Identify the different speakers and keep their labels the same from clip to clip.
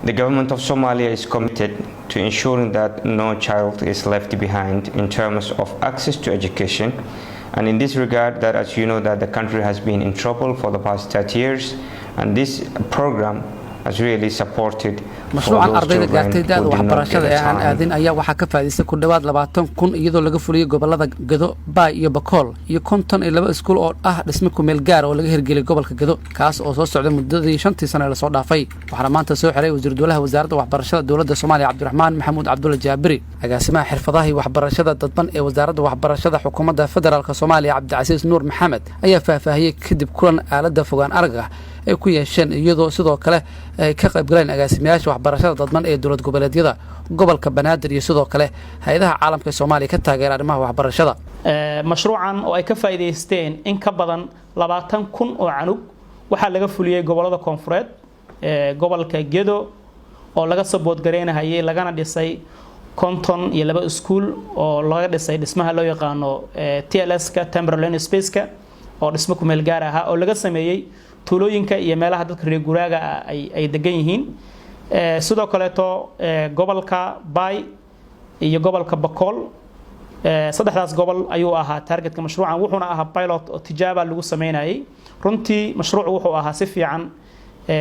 Speaker 1: The government of Somalia is committed to ensuring that no child is left behind in terms of access to education. And in this regard, that as you know, that the country has been in trouble for the past 30 years, and this program has really supported
Speaker 2: mashruucan ardayda gaartay da'da waxbarashada ee aan aadin ayaa waxa ka faa'iideystay ku dhawaad 20,000 iyadoo laga fuliyay gobolada Gedo, Bay iyo Bakool iyo 52 iskuul oo ah dhisme ku meel gaar oo laga hirgeliyay gobolka Gedo kaas oo soo socday muddadii 5 sano la soo dhaafay waxaana maanta soo xiray Wasiiru-dowlaha wasaaradda waxbarashada dawladda Soomaaliya Cabdiraxmaan Maxamuud Cabdulla Jaabiri agaasimaha xirfadaha waxbarashada dadban ee wasaaradda waxbarashada xukuumadda federaalka Soomaaliya Cabdicasiis Nuur Maxamed ayaa faahfaahiyay kadib kulan aalada fogaan aragga ay ku yeesheen iyadoo sidoo kale ay ka qayb galeen agaasimayaasha waxbarashada dadban ee dawlad goboleedyada gobolka Banaadir iyo sidoo kale hay'adaha caalamka Soomaaliya ka taageera arrimaha waxbarashada
Speaker 3: mashruucan oo ay ka faa'iideysteen in ka badan 20,000 oo canug waxa laga fuliyay gobolada koonfureed gobolka Gedo oo laga soo boodgareynayay lagana dhisay konton iyo 2 iskuul oo laga dhisay dhismaha loo yaqaano TLS-ka temporary space-ka oo dhismo ku meel gaar ah oo laga sameeyay tuulooyinka iyo meelaha dadka reer guraaga ay degan yihiin sidoo kale to gobolka Bay iyo gobolka Bakool saddexdaas gobol ayuu ahaa targetka mashruucan wuxuuna ahaa pilot oo tijaabo lagu sameeyay runtii mashruucu wuxuu ahaa si fiican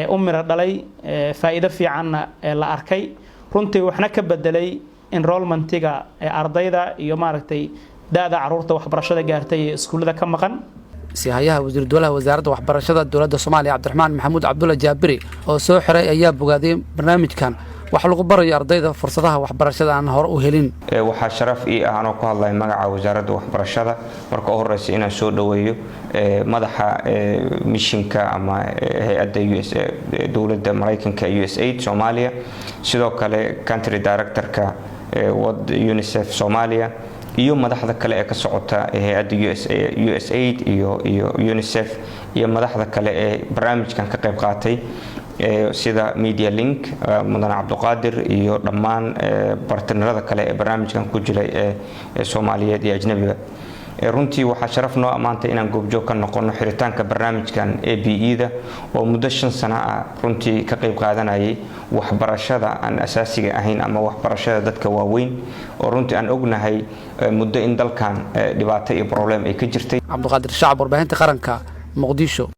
Speaker 3: umira dhalay faa'iido fiican la arkay runtii waxna ka bedelay enrollmentiga ardayda iyo maaragtay da'da caruurta waxbarashada gaartay ee iskuulada ka maqan
Speaker 2: سياحيها وزير الدولة وزارة waxbarashada dawladda Soomaaliya Cabdiraxmaan Maxamuud Cabdulla Jaabiri oo soo xiray ayaa bogaaday barnaamijkan waxa lagu barayo ardayda fursadaha waxbarashada aan hor u helin
Speaker 1: waxa sharaf ii ah anoo ku hadlay magaca wasaaradda waxbarashada marka ugu horeysa inaan soo dhaweeyo madaxa missionka ama hay'adda dawladda Mareykanka USAID Soomaaliya sidoo kale country director-ka UNICEF Soomaaliya iyo madaxda kale ee ka socota hay'adda USAID iyo UNICEF iyo madaxda kale ee barnaamijkan ka qayb qaatay sida Media Link mudane Cabduqaadir iyo dhammaan bartnerada kale ee barnaamijkan ku jiray ee Soomaaliyeed iyo ajnabiga runtii waxa sharaf noo amaantay inaan goobjoog ka noqono xiritaanka barnaamijkan APE-da oo muddo 5 sano ah runtii ka qayb qaadanayay waxbarashada aan asaasiga ahayn ama waxbarashada dadka waaweyn oo runtii aan ognahay muddo in dalkan dhibaato iyo problem ay ka jirtay
Speaker 2: Cabduqaadir Shacab warbaahinta qaranka Muqdisho